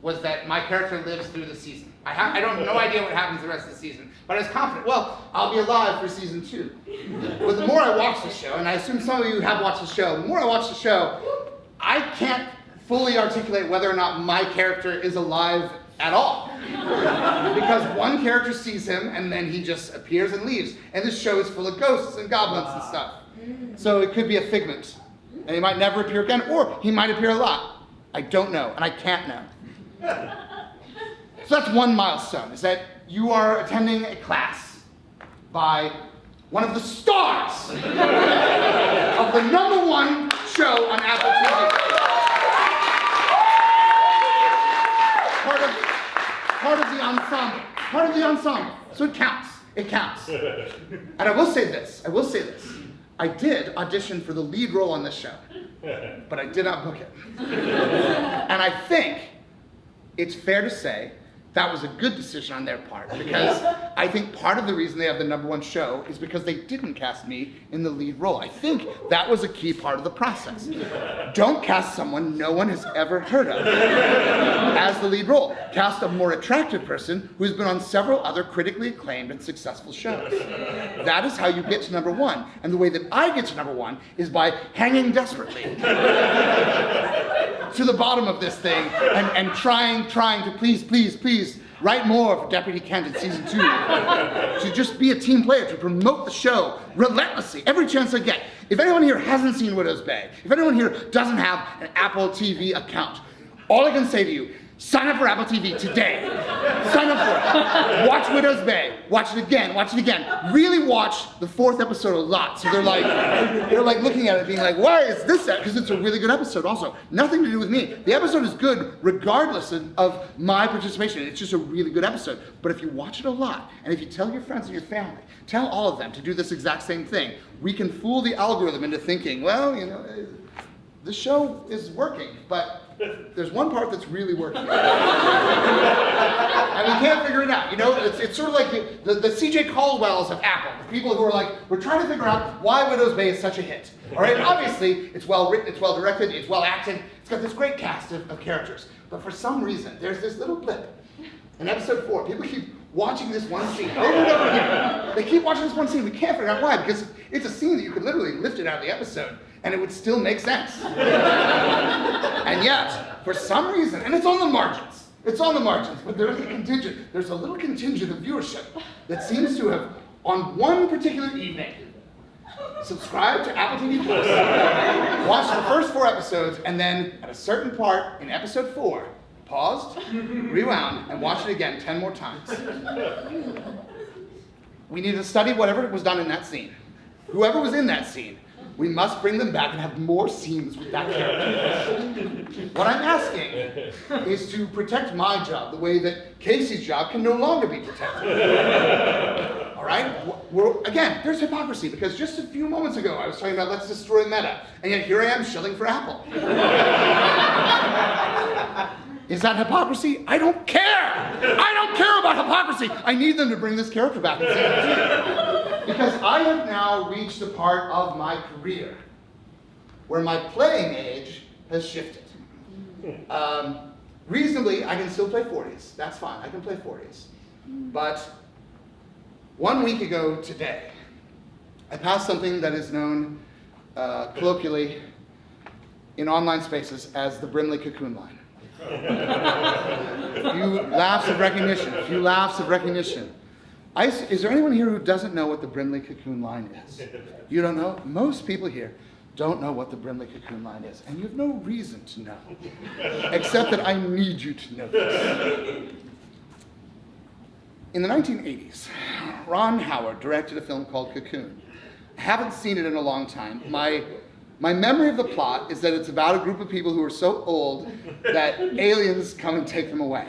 was that my character lives through the season. I don't have no idea what happens the rest of the season, but I was confident, well, I'll be alive for season 2. But the more I watch the show, and I assume some of you have watched the show, the more I watch the show, I can't fully articulate whether or not my character is alive at all. Because one character sees him and then he just appears and leaves. And this show is full of ghosts and goblins and stuff. So it could be a figment. And he might never appear again, or he might appear a lot. I don't know, and I can't know. So that's one milestone, is that you are attending a class by one of the stars of the #1 show on Apple TV. Part of the ensemble. So it counts. And I will say this. I did audition for the lead role on this show, but I did not book it. And I think it's fair to say that was a good decision on their part, because I think part of the reason they have the #1 show is because they didn't cast me in the lead role. I think that was a key part of the process. Don't cast someone no one has ever heard of as the lead role. Cast a more attractive person who's been on several other critically acclaimed and successful shows. That is how you get to #1. And the way that I get to #1 is by hanging desperately to the bottom of this thing and trying to please write more for Deputy Kent in season 2. To just be a team player, to promote the show relentlessly, every chance I get. If anyone here hasn't seen Widow's Bay, if anyone here doesn't have an Apple TV account, all I can say to you, sign up for Apple TV today. Sign up for it. Watch Widow's Bay. Watch it again. Really watch the 4th episode a lot. So they're like looking at it being like, why is this that? Because it's a really good episode also. Nothing to do with me. The episode is good regardless of my participation. It's just a really good episode. But if you watch it a lot, and if you tell your friends and your family, tell all of them to do this exact same thing, we can fool the algorithm into thinking, well, the show is working, but there's one part that's really working. And we can't figure it out. It's sort of like the CJ Caldwells of Apple. The people who are like, we're trying to figure out why Widow's Bay is such a hit. All right, and obviously, it's well written, it's well directed, it's well acted, it's got this great cast of characters. But for some reason, there's this little blip. In episode 4, people keep watching this one scene over and over again. They keep watching this one scene. We can't figure out why, because it's a scene that you could literally lift it out of the episode, and it would still make sense. And yet, for some reason, and it's on the margins, but there's a little contingent of viewership that seems to have, on one particular evening, subscribed to Apple TV Plus, watched the first 4 episodes, and then at a certain part in episode 4, paused, rewound, and watched it again 10 more times. We need to study whatever was done in that scene. Whoever was in that scene, we must bring them back and have more scenes with that character. What I'm asking is to protect my job the way that Casey's job can no longer be protected. All right? Again, there's hypocrisy, because just a few moments ago I was talking about let's destroy Meta, and yet here I am shilling for Apple. Is that hypocrisy? I don't care! I don't care about hypocrisy! I need them to bring this character back in season 2. Because I have now reached a part of my career where my playing age has shifted. Reasonably, I can still play 40s. That's fine, I can play 40s. But 1 week ago today, I passed something that is known colloquially in online spaces as the Brimley Cocoon Line. A few laughs of recognition, a few laughs of recognition. Is there anyone here who doesn't know what the Brimley Cocoon Line is? You don't know? Most people here don't know what the Brimley Cocoon Line is, and you have no reason to know, except that I need you to know this. In the 1980s, Ron Howard directed a film called Cocoon. I haven't seen it in a long time. My memory of the plot is that it's about a group of people who are so old that aliens come and take them away.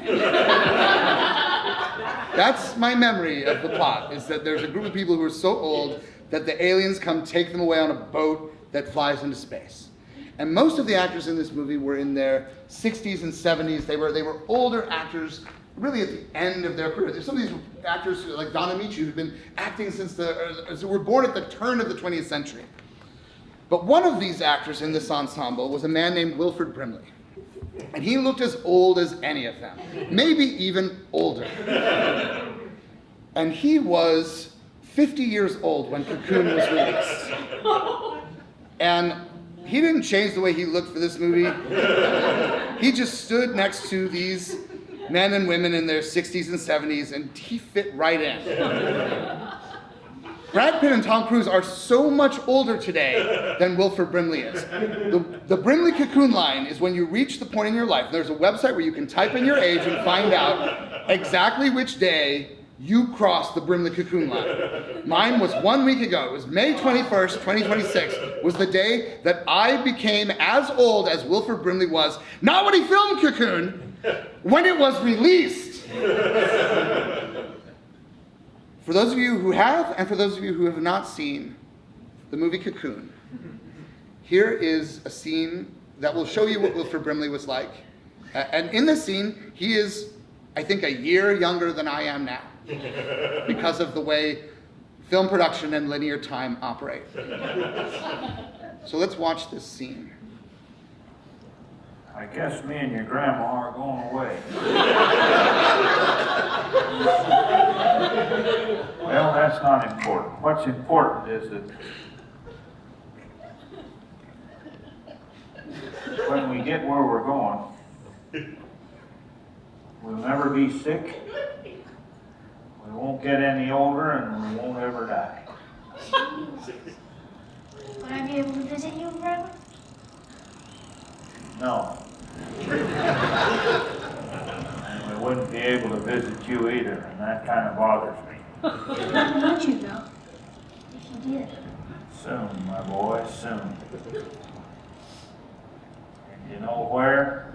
That's my memory of the plot, is that there's a group of people who are so old that the aliens come take them away on a boat that flies into space. And most of the actors in this movie were in their 60s and 70s. They were older actors, really at the end of their career. There's some of these actors like Don Amici who've been acting since were born at the turn of the 20th century. But one of these actors in this ensemble was a man named Wilford Brimley. And he looked as old as any of them, maybe even older. And he was 50 years old when Cocoon was released. And he didn't change the way he looked for this movie. He just stood next to these men and women in their 60s and 70s, and he fit right in. Brad Pitt and Tom Cruise are so much older today than Wilford Brimley is. The Brimley Cocoon Line is when you reach the point in your life. There's a website where you can type in your age and find out exactly which day you crossed the Brimley Cocoon Line. Mine was 1 week ago. It was May 21st, 2026, was the day that I became as old as Wilford Brimley was, not when he filmed Cocoon, when it was released. For those of you who have, and for those of you who have not seen the movie Cocoon, here is a scene that will show you what Wilford Brimley was like. And in this scene, he is, I think, a year younger than I am now, because of the way film production and linear time operate. So let's watch this scene. I guess me and your grandma are going away. Well, that's not important. What's important is that when we get where we're going, we'll never be sick, we won't get any older, and we won't ever die. Would I be able to visit you, Grandma? No. And we wouldn't be able to visit you either, and that kind of bothers me. When would you go? If you did. Soon, my boy, soon. And you know where?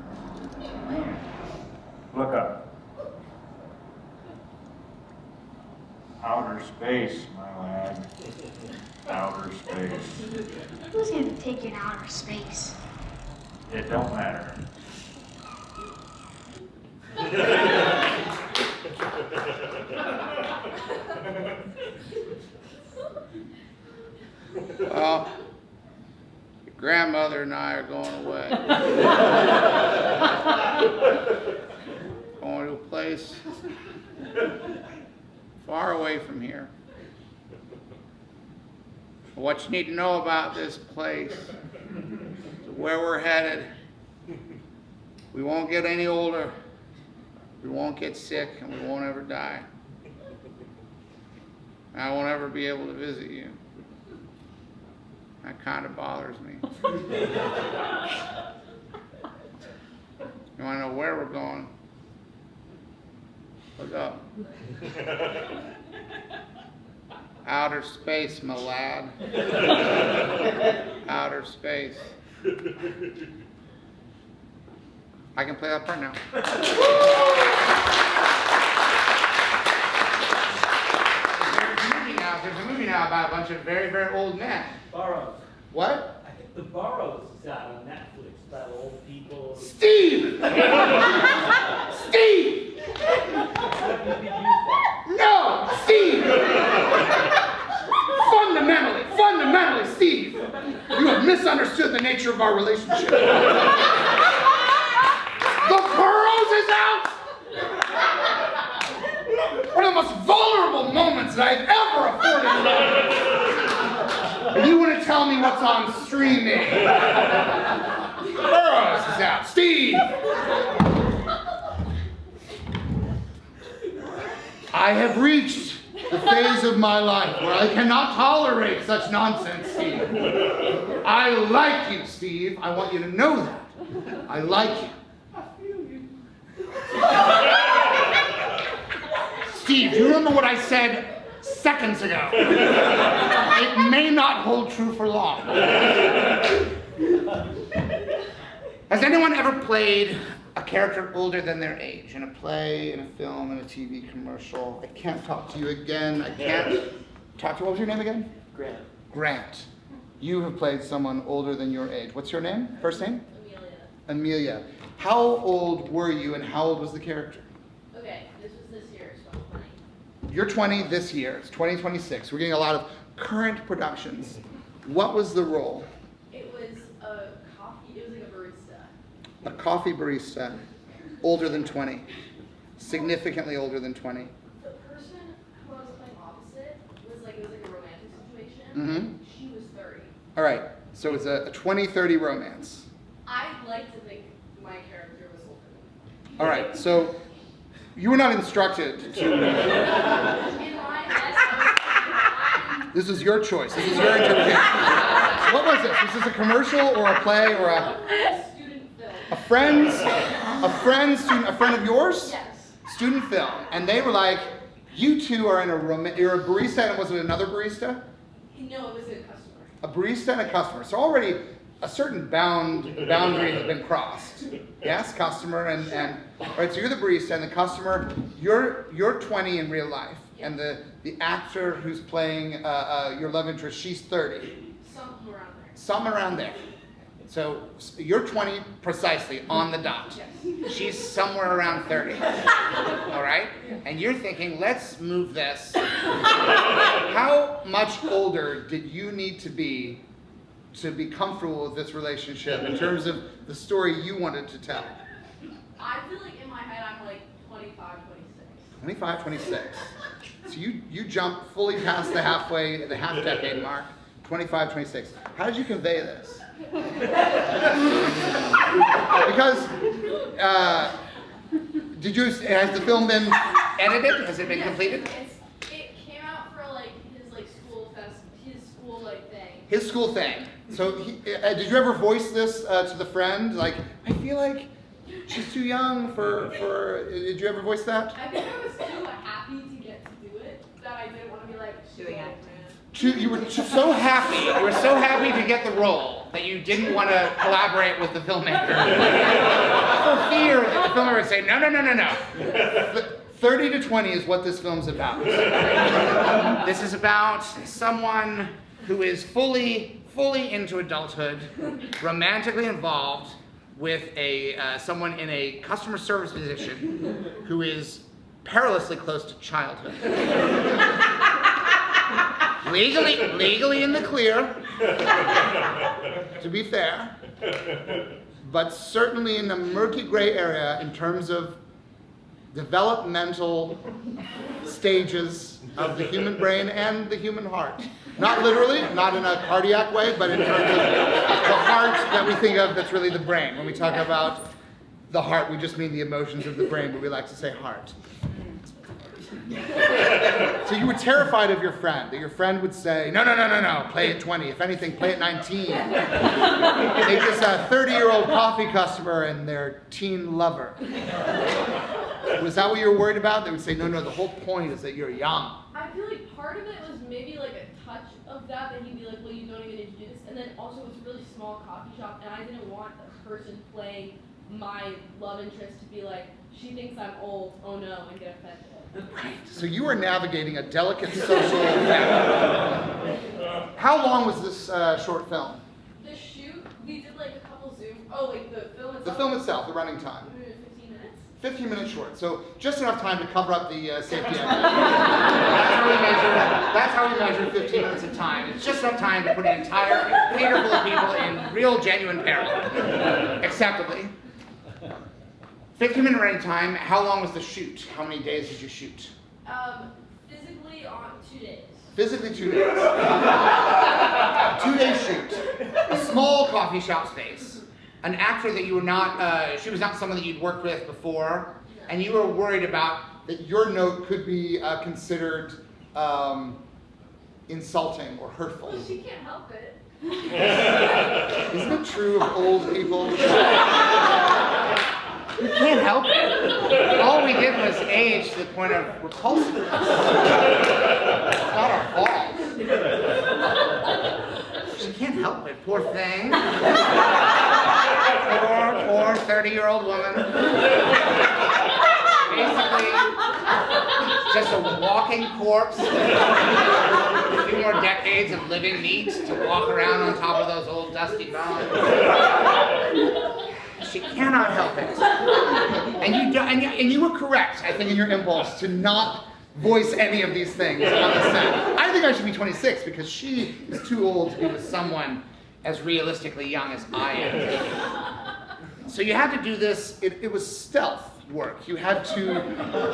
Where? Look up. Outer space, my lad. Outer space. Who's going to take you to outer space? It don't matter. Well, your grandmother and I are going away. Going to a place far away from here. What you need to know about this place, where we're headed, we won't get any older, we won't get sick, and we won't ever die. I won't ever be able to visit you. That kind of bothers me. You want to know where we're going? Look up. Outer space, my lad. Outer space. I can play that part now. There's a movie now about a bunch of very, very old men. Burroughs. What? I think the Burroughs is out on Netflix about old people. Steve! Steve! You could use that. No! Steve! Fundamentally, Steve, you have misunderstood the nature of our relationship. The Burroughs is out! One of the most vulnerable moments that I've ever afforded love. And you want to tell me what's on streaming? Burroughs is out. Steve! I have reached the phase of my life where I cannot tolerate such nonsense, Steve. I like you, Steve. I want you to know that. I like you. Steve, do you remember what I said seconds ago? It may not hold true for long. Has anyone ever played a character older than their age in a play, in a film, in a TV commercial? I can't talk to you again. I can't talk to you. What was your name again? Grant. Grant. You have played someone older than your age. What's your name? First name? Amelia. How old were you and how old was the character? Okay, this was this year, so I'm 20. You're 20 this year. It's 2026. We're getting a lot of current productions. What was the role? It was a coffee, it was like a barista. A coffee barista, older than 20. Significantly older than 20. The person who I was playing opposite was like, it was like a romantic situation. Mm-hmm. She was 30. All right, so it's a 20-30 romance. I'd like to think my character was older than me. All right, so you were not instructed to. In my head, I was This is your choice. This is your interpretation. What was this? Was this a commercial or a play or a student film. a friend of yours? Yes. Student film, and they were like, you two are in you're a barista, and was it another barista? No, it was a customer. A barista and a customer. So already a certain boundary has been crossed. Yes, customer and all right. So you're the barista and the customer. You're 20 in real life, and the actor who's playing your love interest, she's 30. Something around there. Something around there. So you're 20 precisely on the dot. Yes. She's somewhere around 30. All right? And you're thinking, let's move this. How much older did you need to be comfortable with this relationship in terms of the story you wanted to tell? I feel like in my head I'm like 25, 26. 25, 26. So you jump fully past the half-decade mark, 25, 26. How did you convey this? Because has the film been edited? Has it been completed? It came out for like his school thing. His school thing. So did you ever voice this to the friend? Like, I feel like she's too young for. Did you ever voice that? I think I was too happy to get to do it that I didn't want to be like doing it. You were so happy. You were so happy to get the role that you didn't want to collaborate with the filmmaker for fear that the filmmaker would say, no. 30 to 20 is what this film's about. This is about someone who is fully into adulthood, romantically involved with someone in a customer service position who is perilously close to childhood. Legally in the clear, to be fair, but certainly in the murky gray area in terms of developmental stages of the human brain and the human heart. Not literally, not in a cardiac way, but in terms of the heart that we think of that's really the brain. When we talk about the heart, we just mean the emotions of the brain, but we like to say heart. So you were terrified of your friend, that your friend would say, no, play at 20. If anything, play at 19. They just a 30-year-old coffee customer and their teen lover. Was that what you were worried about? They would say, no, the whole point is that you're young. I feel like part of it was maybe like a touch of that he'd be like, well, you don't even need to do this. And then also it's a really small coffee shop, and I didn't want a person playing my love interest to be like, she thinks I'm old, oh no, and get offended. Right. So you were navigating a delicate social factor. How long was this short film? The shoot, we did like a couple Zoom. Oh, like the film itself? The film itself, the running time. 15 minutes. 15 minutes short. So just enough time to cover up the safety exit. That's how we measure 15 minutes of time. It's just enough time to put an entire theater full of people in real, genuine peril. Acceptably. 15-minute running time. How long was the shoot? How many days did you shoot? Physically on 2 days. Physically 2 days. 2 day shoot. A small coffee shop space. an actor that you were not, she was not someone that you'd worked with before, and you were worried about that your note could be considered insulting or hurtful. Well, she can't help it. Isn't it true of old people? We can't help it. All we did was age to the point of repulsiveness. It's not our fault. She can't help it, poor thing. Poor 30-year-old woman. Basically, just a walking corpse. A few more decades of living meat to walk around on top of those old dusty bones. She cannot help it. And you were correct, I think, in your impulse to not voice any of these things on the set. I think I should be 26 because she is too old to be with someone as realistically young as I am. So you had to do this, it was stealth work. You had to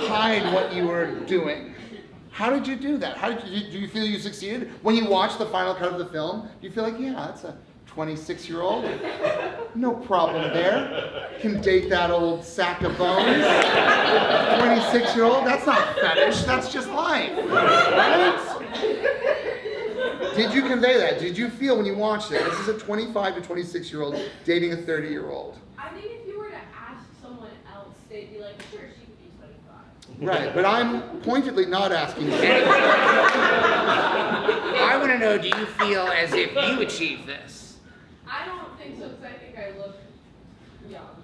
hide what you were doing. How did you do that? Do you feel you succeeded? When you watch the final cut of the film, do you feel like, yeah, that's a 26-year-old? No problem there. Can date that old sack of bones. 26-year-old, that's not fetish, that's just life. Right? Did you convey that? Did you feel when you watched it, this is a 25 to 26-year-old dating a 30-year-old? I think if you were to ask someone else, they'd be like, sure, she could be 25. Right, but I'm pointedly not asking you. I want to know, do you feel as if you achieved this? I don't think so, because I think I look young.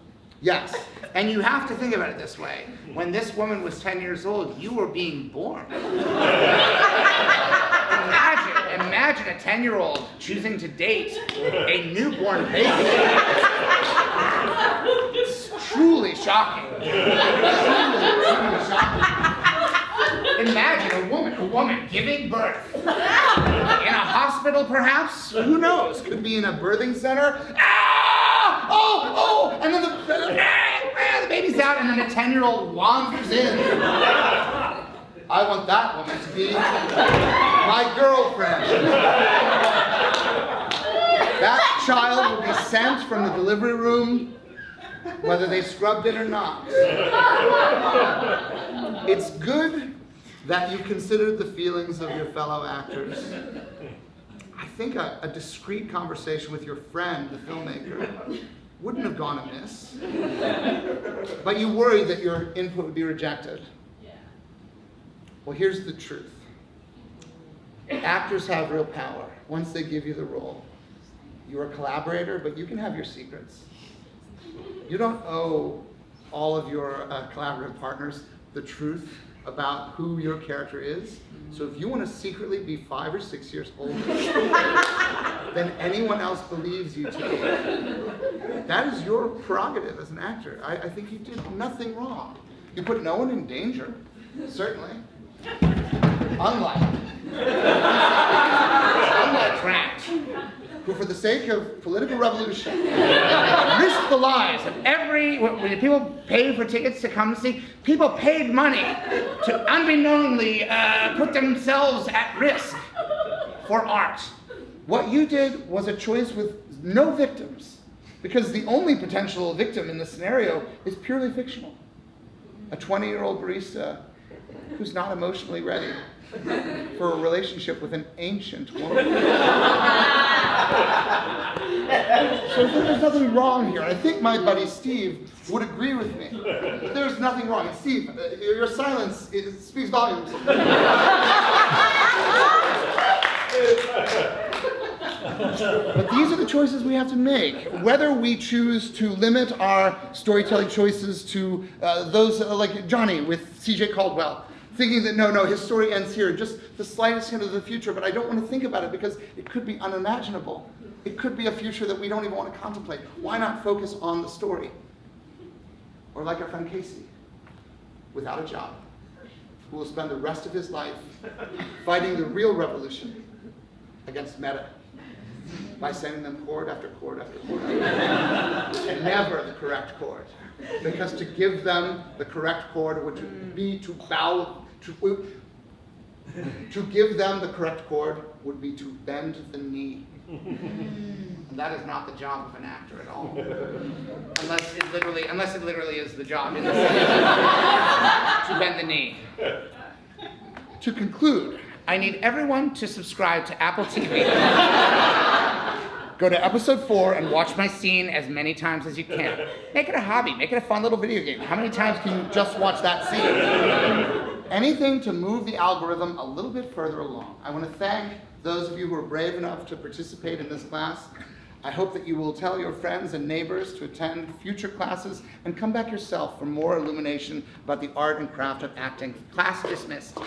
Yes, and you have to think about it this way. When this woman was 10 years old, you were being born. Imagine a 10-year-old choosing to date a newborn baby. It's truly shocking. Truly shocking. Imagine a woman giving birth. In a hospital, perhaps? Who knows? Could be in a birthing center. Ah! Oh! And then the baby's out, and then a 10-year-old wanders in. I want that woman to be my girlfriend. That child will be sent from the delivery room, whether they scrubbed it or not. It's good that you considered the feelings of your fellow actors. I think a discreet conversation with your friend, the filmmaker, wouldn't have gone amiss. But you worried that your input would be rejected. Well, here's the truth. Actors have real power once they give you the role. You're a collaborator, but you can have your secrets. You don't owe all of your collaborative partners the truth about who your character is. So if you want to secretly be 5 or 6 years older than anyone else believes you to be, that is your prerogative as an actor. I think you did nothing wrong. You put no one in danger, certainly. Unlike Grant, who for the sake of political revolution risked the lives of when people paid for tickets to come see, people paid money to unbeknowingly put themselves at risk for art. What you did was a choice with no victims, because the only potential victim in this scenario is purely fictional. A 20-year-old barista who's not emotionally ready for a relationship with an ancient woman. So there's nothing wrong here. I think my buddy Steve would agree with me. There's nothing wrong. And Steve, your silence speaks volumes. But these are the choices we have to make. Whether we choose to limit our storytelling choices to those like Johnny with C.J. Caldwell, thinking that no, his story ends here, just the slightest hint of the future, but I don't want to think about it because it could be unimaginable. It could be a future that we don't even want to contemplate. Why not focus on the story? Or like our friend Casey, without a job, who will spend the rest of his life fighting the real revolution against META by sending them chord after chord after chord and never the correct chord. Because to give them the correct chord would be to bow, to give them the correct chord would be to bend the knee. And That is not the job of an actor at all. unless it literally is the job in the scene to bend the knee. To conclude, I need everyone to subscribe to Apple TV. Go to episode 4 and watch my scene as many times as you can. Make it a hobby, make it a fun little video game. How many times can you just watch that scene? Anything to move the algorithm a little bit further along. I want to thank those of you who are brave enough to participate in this class. I hope that you will tell your friends and neighbors to attend future classes and come back yourself for more illumination about the art and craft of acting. Class dismissed.